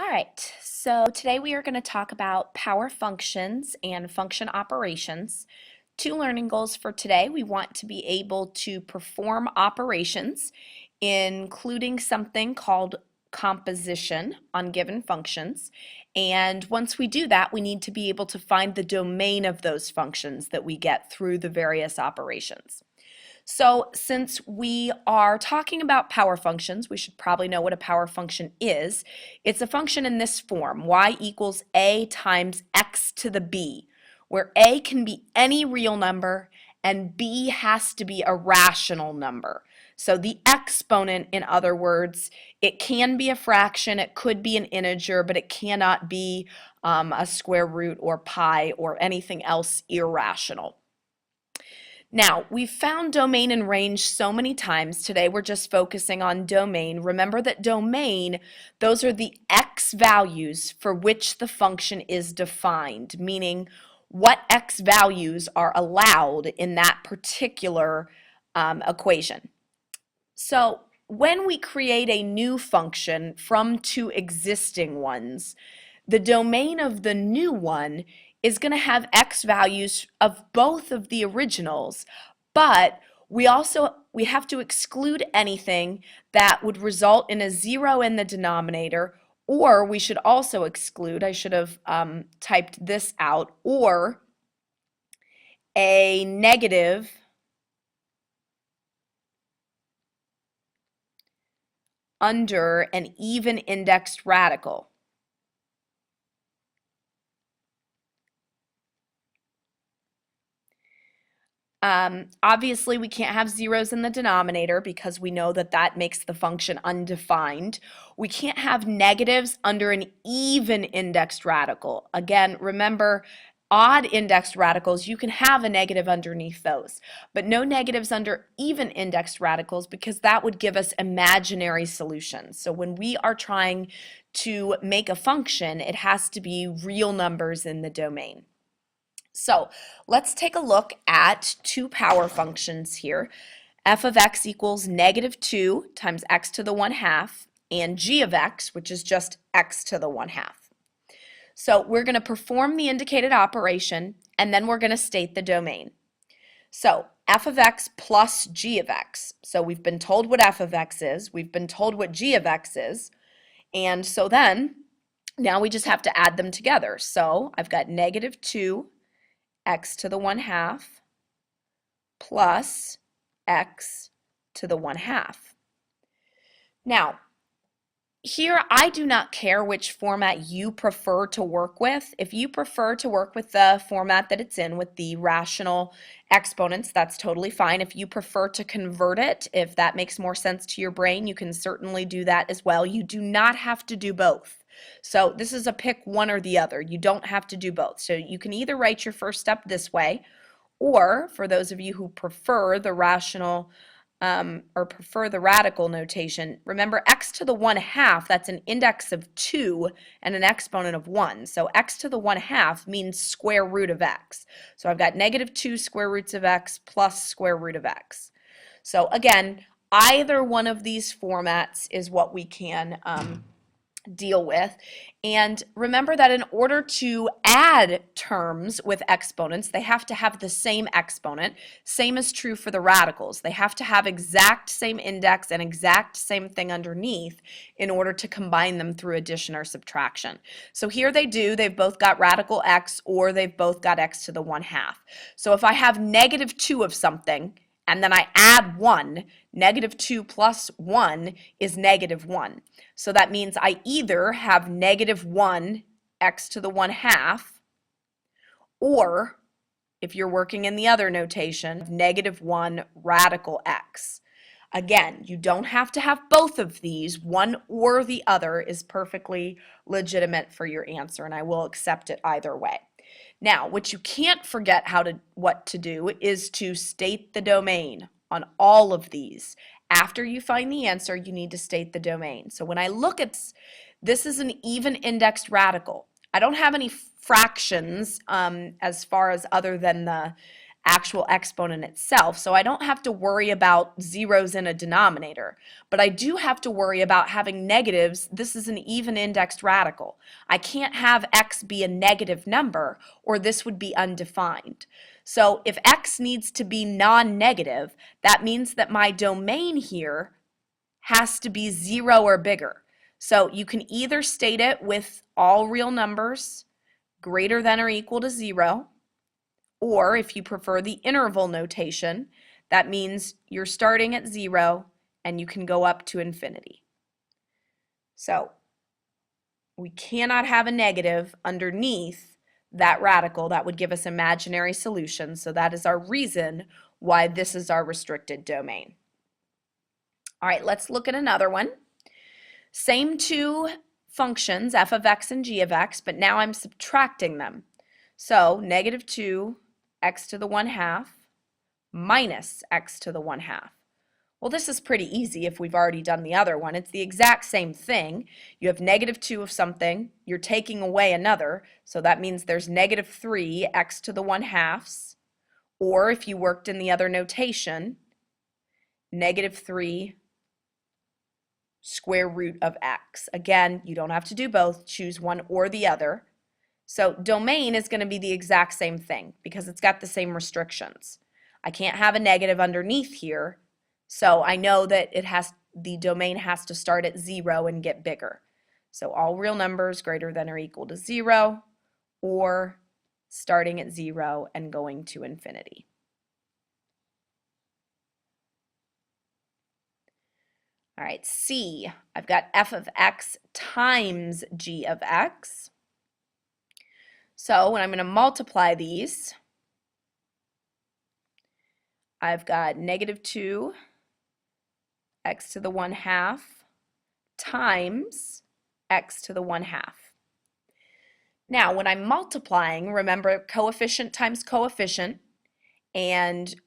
right, so today we are going to talk about power functions and function operations. Two learning goals for today. We want to be able to perform operations, including something called composition on given functions. And once we do that, we need to be able to find the domain of those functions that we get through the various operations. So since we are talking about power functions, we should probably know what a power function is. It's a function in this form, y equals a times x to the b, where a can be any real number and b has to be a rational number. So the exponent, in other words, it can be a fraction, it could be an integer, but it cannot be a square root or pi or anything else irrational. Now, we've found domain and range so many times. Today we're just focusing on domain. Remember that domain, those are the x values for which the function is defined, meaning what x values are allowed in that particular equation. So when we create a new function from two existing ones, the domain of the new one is going to have x values of both of the originals, but we have to exclude anything that would result in a 0 in the denominator, or we should also exclude, I should have typed this out, or a negative under an even indexed radical. Obviously, we can't have zeros in the denominator because we know that that makes the function undefined. We can't have negatives under an even indexed radical. Again, remember, odd indexed radicals, you can have a negative underneath those, but no negatives under even indexed radicals because that would give us imaginary solutions. So when we are trying to make a function, it has to be real numbers in the domain. So let's take a look at two power functions here. F of x equals negative 2 times x to the 1/2, and g of x, which is just x to the 1/2. So we're going to perform the indicated operation, and then we're going to state the domain. So f of x plus g of x. So we've been told what f of x is, we've been told what g of x is, and so then now we just have to add them together. So I've got negative 2 x to the 1/2 plus x to the 1/2. Now, here I do not care which format you prefer to work with. If you prefer to work with the format that it's in with the rational exponents, that's totally fine. If you prefer to convert it, if that makes more sense to your brain, you can certainly do that as well. You do not have to do both. So this is a pick one or the other. You don't have to do both. So you can either write your first step this way, or for those of you who prefer the rational or prefer the radical notation, remember x to the 1/2, that's an index of 2 and an exponent of 1. So x to the 1/2 means square root of x. So I've got negative 2 square roots of x plus square root of x. So again, either one of these formats is what we can deal with. And remember that in order to add terms with exponents, they have to have the same exponent. Same is true for the radicals. They have to have exact same index and exact same thing underneath in order to combine them through addition or subtraction. So here they do. They've both got radical x, or they've both got x to the 1/2. So if I have negative 2 of something, and then I add 1, negative 2 plus 1 is negative 1. So that means I either have negative 1 x to the 1/2, or if you're working in the other notation, negative 1 radical x. Again, you don't have to have both of these. One or the other is perfectly legitimate for your answer, and I will accept it either way. Now, what you can't forget what to do is to state the domain on all of these. After you find the answer, you need to state the domain. So when I look at this is an even indexed radical. I don't have any fractions as far as other than the actual exponent itself, so I don't have to worry about zeros in a denominator, but I do have to worry about having negatives. This is an even indexed radical. I can't have x be a negative number, or this would be undefined. So if x needs to be non-negative, that means that my domain here has to be 0 or bigger. So you can either state it with all real numbers greater than or equal to 0, or if you prefer the interval notation, that means you're starting at 0 and you can go up to infinity. So we cannot have a negative underneath that radical. That would give us imaginary solutions. So that is our reason why this is our restricted domain. All right, let's look at another one. Same two functions, f of x and g of x, but now I'm subtracting them. So negative 2 x to the 1/2 minus x to the 1/2. Well, this is pretty easy if we've already done the other one. It's the exact same thing. You have negative 2 of something, you're taking away another, so that means there's negative 3 x to the 1/2, or if you worked in the other notation, negative 3 square root of x. Again, you don't have to do both, choose one or the other. So domain is going to be the exact same thing because it's got the same restrictions. I can't have a negative underneath here, so I know that the domain has to start at 0 and get bigger. So all real numbers greater than or equal to 0, or starting at 0 and going to infinity. All right, C, I've got f of x times g of x. So when I'm going to multiply these, I've got negative 2 x to the 1/2 times x to the 1/2. Now, when I'm multiplying, remember coefficient times coefficient and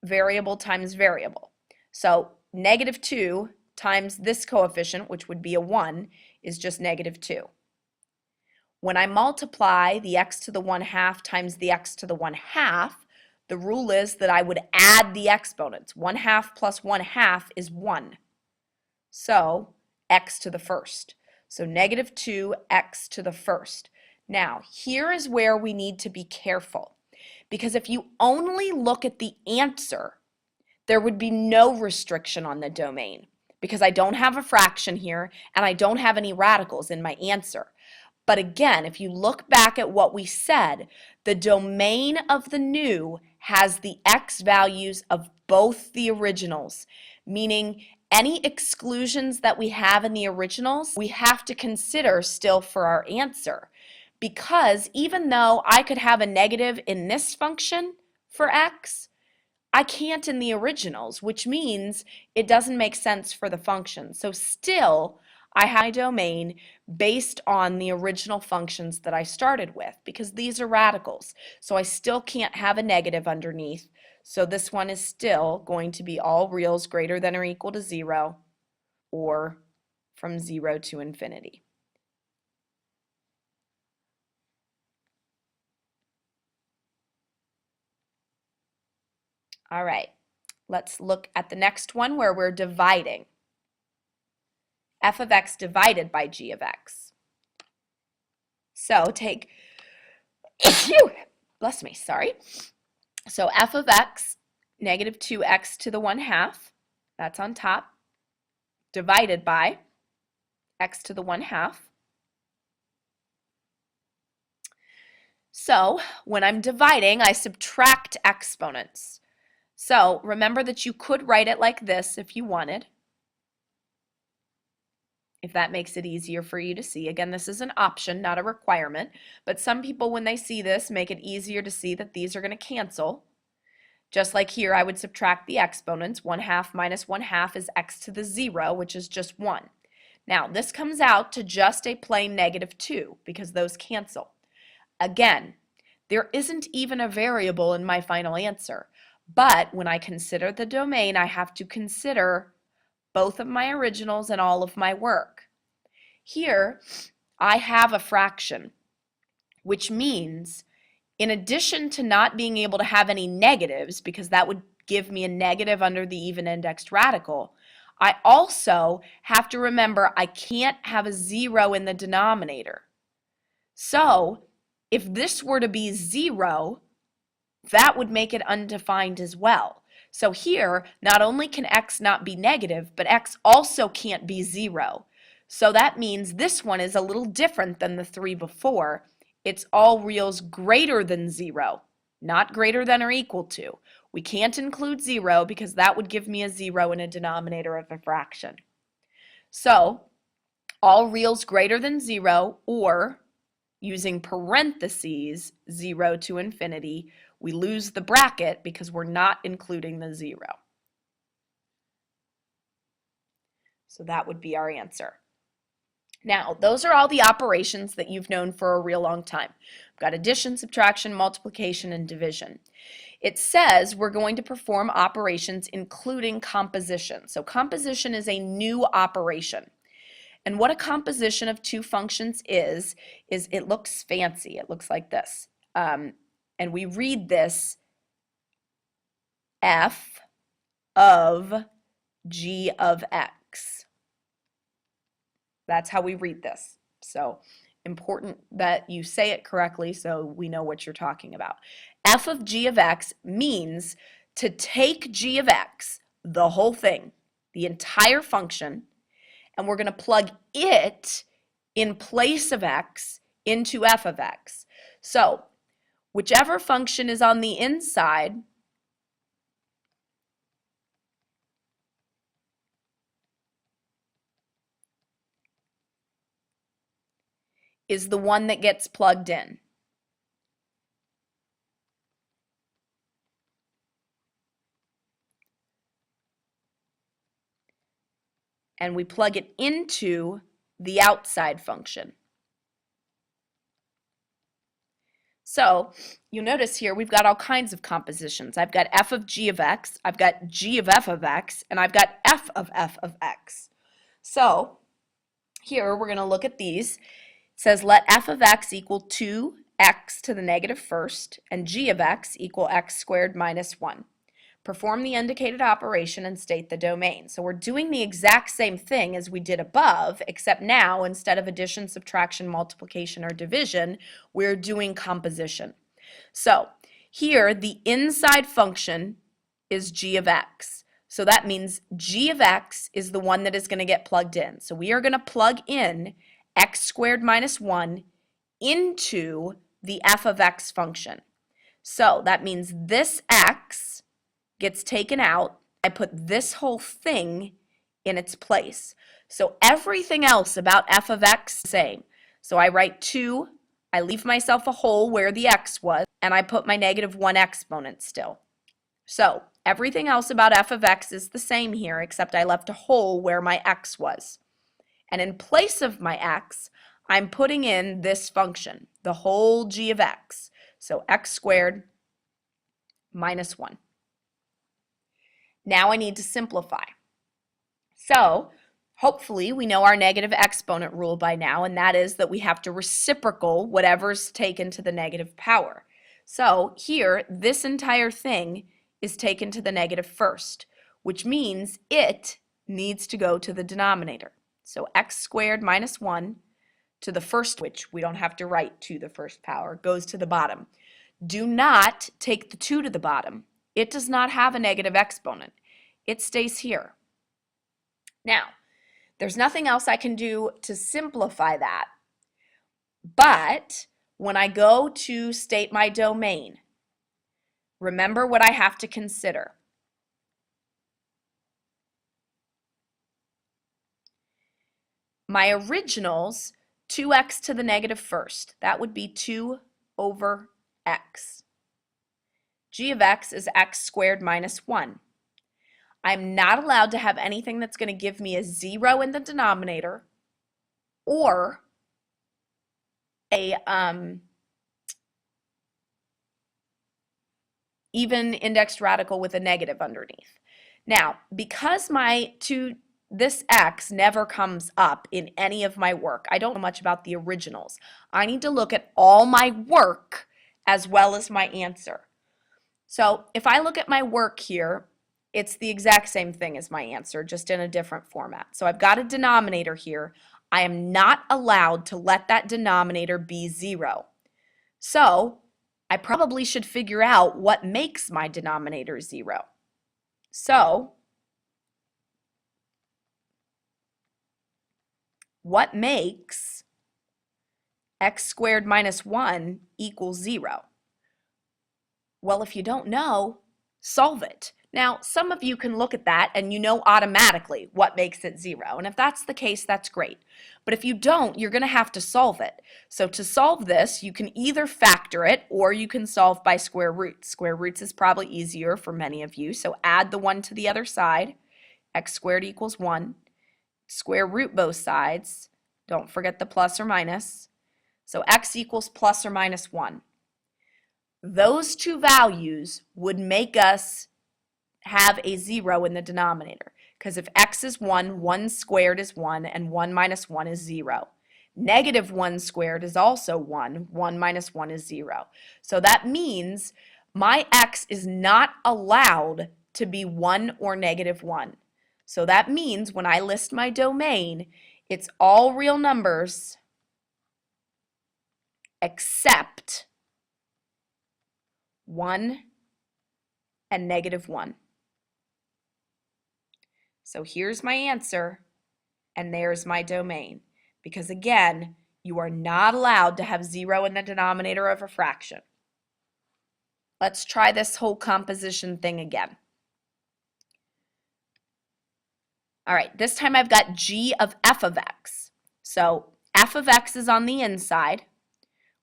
variable times variable. So negative 2 times this coefficient, which would be a 1, is just negative 2. When I multiply the x to the 1/2 times the x to the 1/2, the rule is that I would add the exponents. 1/2 plus 1/2 is 1. So x to the first. So negative 2x to the first. Now, here is where we need to be careful, because if you only look at the answer, there would be no restriction on the domain, because I don't have a fraction here and I don't have any radicals in my answer. But again, if you look back at what we said, the domain of the new has the x values of both the originals, meaning any exclusions that we have in the originals, we have to consider still for our answer. Because even though I could have a negative in this function for x, I can't in the originals, which means it doesn't make sense for the function. So still, I have my domain based on the original functions that I started with, because these are radicals. So I still can't have a negative underneath. So this one is still going to be all reals greater than or equal to 0, or from 0 to infinity. All right, let's look at the next one where we're dividing. F of x divided by g of x. So take, bless me, sorry. So f of x, negative 2x to the 1/2, that's on top, divided by x to the 1/2. So when I'm dividing, I subtract exponents. So remember that you could write it like this if you wanted, if that makes it easier for you to see. Again, this is an option, not a requirement, but some people, when they see this, make it easier to see that these are going to cancel. Just like here, I would subtract the exponents. 1/2 minus 1/2 is x to the 0, which is just 1. Now, this comes out to just a plain negative 2, because those cancel. Again, there isn't even a variable in my final answer, but when I consider the domain, I have to consider both of my originals and all of my work. Here, I have a fraction, which means in addition to not being able to have any negatives, because that would give me a negative under the even indexed radical, I also have to remember I can't have a 0 in the denominator. So if this were to be 0, that would make it undefined as well. So here, not only can x not be negative, but x also can't be 0. So that means this one is a little different than the 3 before. It's all reals greater than 0, not greater than or equal to. We can't include 0 because that would give me a 0 in a denominator of a fraction. So all reals greater than 0, or using parentheses 0 to infinity, we lose the bracket because we're not including the 0. So that would be our answer. Now, those are all the operations that you've known for a real long time. We've got addition, subtraction, multiplication, and division. It says we're going to perform operations including composition. So composition is a new operation. And what a composition of two functions is it looks fancy. It looks like this. And we read this f of g of x. That's how we read this. So important that you say it correctly so we know what you're talking about. F of g of x means to take g of x, the whole thing, the entire function, and we're going to plug it in place of x into f of x. So whichever function is on the inside is the one that gets plugged in. And we plug it into the outside function. So you'll notice here we've got all kinds of compositions. I've got f of g of x, I've got g of f of x, and I've got f of x. So here we're going to look at these. It says let f of x equal 2x to the negative first and g of x equal x squared minus 1. Perform the indicated operation and state the domain. So we're doing the exact same thing as we did above, except now instead of addition, subtraction, multiplication, or division, we're doing composition. So here the inside function is g of x. So that means g of x is the one that is going to get plugged in. So we are going to plug in x squared minus 1 into the f of x function. So that means this x gets taken out. I put this whole thing in its place. So everything else about f of x is the same. So I write 2, I leave myself a hole where the x was, and I put my negative 1 exponent still. So everything else about f of x is the same here, except I left a hole where my x was. And in place of my x, I'm putting in this function, the whole g of x. So x squared minus 1. Now I need to simplify. So hopefully we know our negative exponent rule by now, and that is that we have to reciprocal whatever's taken to the negative power. So here, this entire thing is taken to the negative first, which means it needs to go to the denominator. So x squared minus 1 to the first, which we don't have to write to the first power, goes to the bottom. Do not take the 2 to the bottom. It does not have a negative exponent. It stays here. Now, there's nothing else I can do to simplify that. But when I go to state my domain, remember what I have to consider. My originals, 2x to the negative first. That would be 2 over x. G of x is x squared minus 1. I'm not allowed to have anything that's going to give me a 0 in the denominator or a even indexed radical with a negative underneath. Now, because this x never comes up in any of my work, I don't know much about the originals. I need to look at all my work as well as my answer. So if I look at my work here, it's the exact same thing as my answer, just in a different format. So I've got a denominator here. I am not allowed to let that denominator be 0. So I probably should figure out what makes my denominator 0. So what makes x squared minus 1 equals 0? Well, if you don't know, solve it. Now, some of you can look at that and you know automatically what makes it 0. And if that's the case, that's great. But if you don't, you're going to have to solve it. So to solve this, you can either factor it or you can solve by square roots. Square roots is probably easier for many of you. So add the 1 to the other side. X squared equals 1. Square root both sides. Don't forget the plus or minus. So x equals plus or minus 1. Those two values would make us have a 0 in the denominator, because if x is 1, 1 squared is 1, and 1 minus 1 is 0. Negative 1 squared is also 1, 1 minus 1 is 0. So that means my x is not allowed to be 1 or negative 1. So that means when I list my domain, it's all real numbers except 1 and negative 1. So here's my answer, and there's my domain. Because again, you are not allowed to have 0 in the denominator of a fraction. Let's try this whole composition thing again. All right, this time I've got g of f of x. So f of x is on the inside,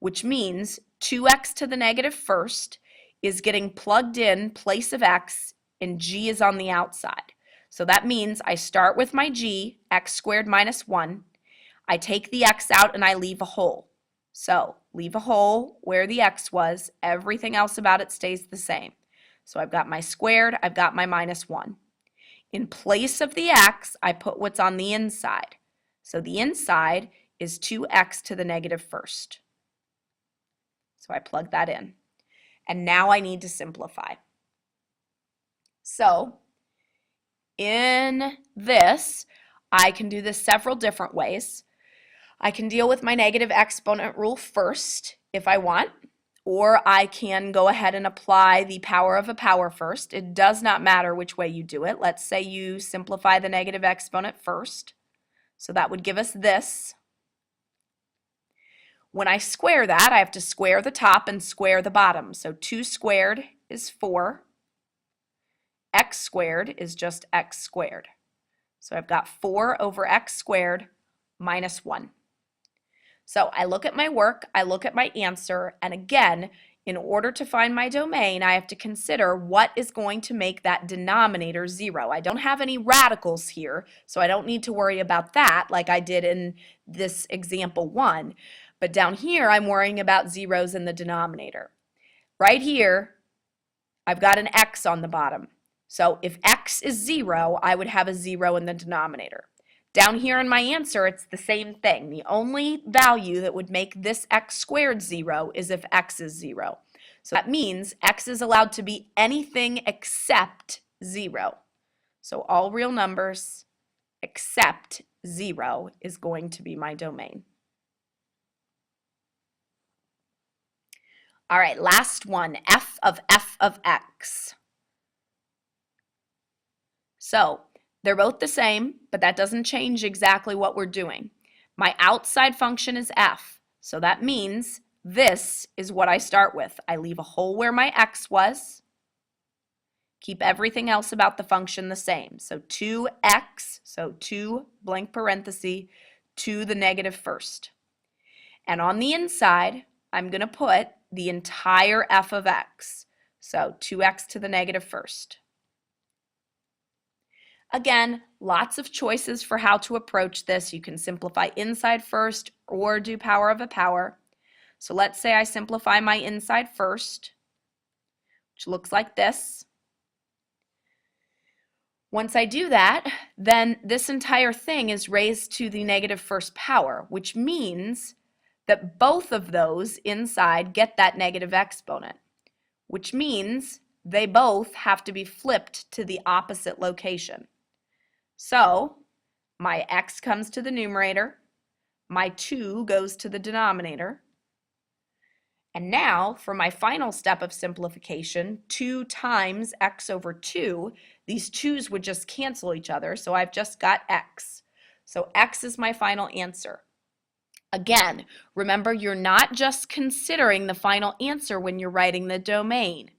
which means 2x to the negative first is getting plugged in place of x, and g is on the outside. So that means I start with my g, x squared minus 1. I take the x out and I leave a hole. So leave a hole where the x was. Everything else about it stays the same. So I've got my squared, I've got my minus 1. In place of the x, I put what's on the inside. So the inside is 2x to the negative first. So I plug that in. And now I need to simplify. So in this, I can do this several different ways. I can deal with my negative exponent rule first if I want, or I can go ahead and apply the power of a power first. It does not matter which way you do it. Let's say you simplify the negative exponent first. So that would give us this. When I square that, I have to square the top and square the bottom. So 2 squared is 4. X squared is just x squared. So I've got 4 over x squared minus 1. So I look at my work, I look at my answer, and again, in order to find my domain, I have to consider what is going to make that denominator 0. I don't have any radicals here, so I don't need to worry about that like I did in this example 1. But down here, I'm worrying about zeros in the denominator. Right here, I've got an x on the bottom. So if x is 0, I would have a 0 in the denominator. Down here in my answer, it's the same thing. The only value that would make this x squared 0 is if x is 0. So that means x is allowed to be anything except 0. So all real numbers except 0 is going to be my domain. All right, last one, f of x. So they're both the same, but that doesn't change exactly what we're doing. My outside function is f, so that means this is what I start with. I leave a hole where my x was, keep everything else about the function the same. So 2x, so 2 blank parenthesis, to the negative first. And on the inside, I'm going to put the entire f of x, so 2x to the negative first. Again, lots of choices for how to approach this. You can simplify inside first or do power of a power. So let's say I simplify my inside first, which looks like this. Once I do that, then this entire thing is raised to the negative first power, which means that both of those inside get that negative exponent, which means they both have to be flipped to the opposite location. So my x comes to the numerator, my 2 goes to the denominator, and now for my final step of simplification, 2 times x over 2, these 2's would just cancel each other, so I've just got x. So x is my final answer. Again, remember you're not just considering the final answer when you're writing the domain.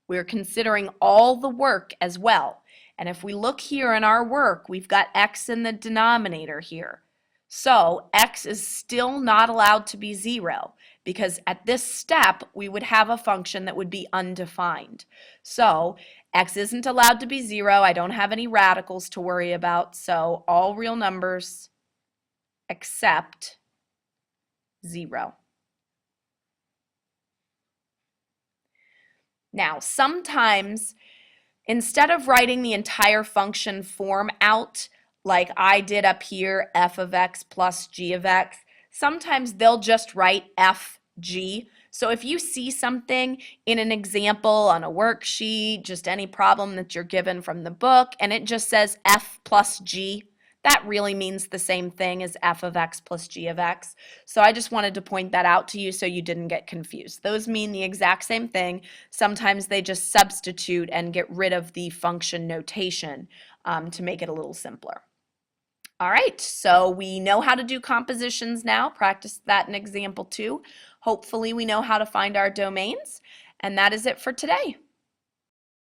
We're considering all the work as well. And if we look here in our work, we've got x in the denominator here. So x is still not allowed to be 0 because at this step we would have a function that would be undefined. So x isn't allowed to be 0. I don't have any radicals to worry about. So all real numbers except 0. Now, sometimes instead of writing the entire function form out like I did up here, f of x plus g of x, sometimes they'll just write fg. So if you see something in an example on a worksheet, just any problem that you're given from the book, and it just says f plus g, that really means the same thing as f of x plus g of x. So I just wanted to point that out to you so you didn't get confused. Those mean the exact same thing. Sometimes they just substitute and get rid of the function notation to make it a little simpler. All right, so we know how to do compositions now. Practice that in example 2. Hopefully we know how to find our domains. And that is it for today.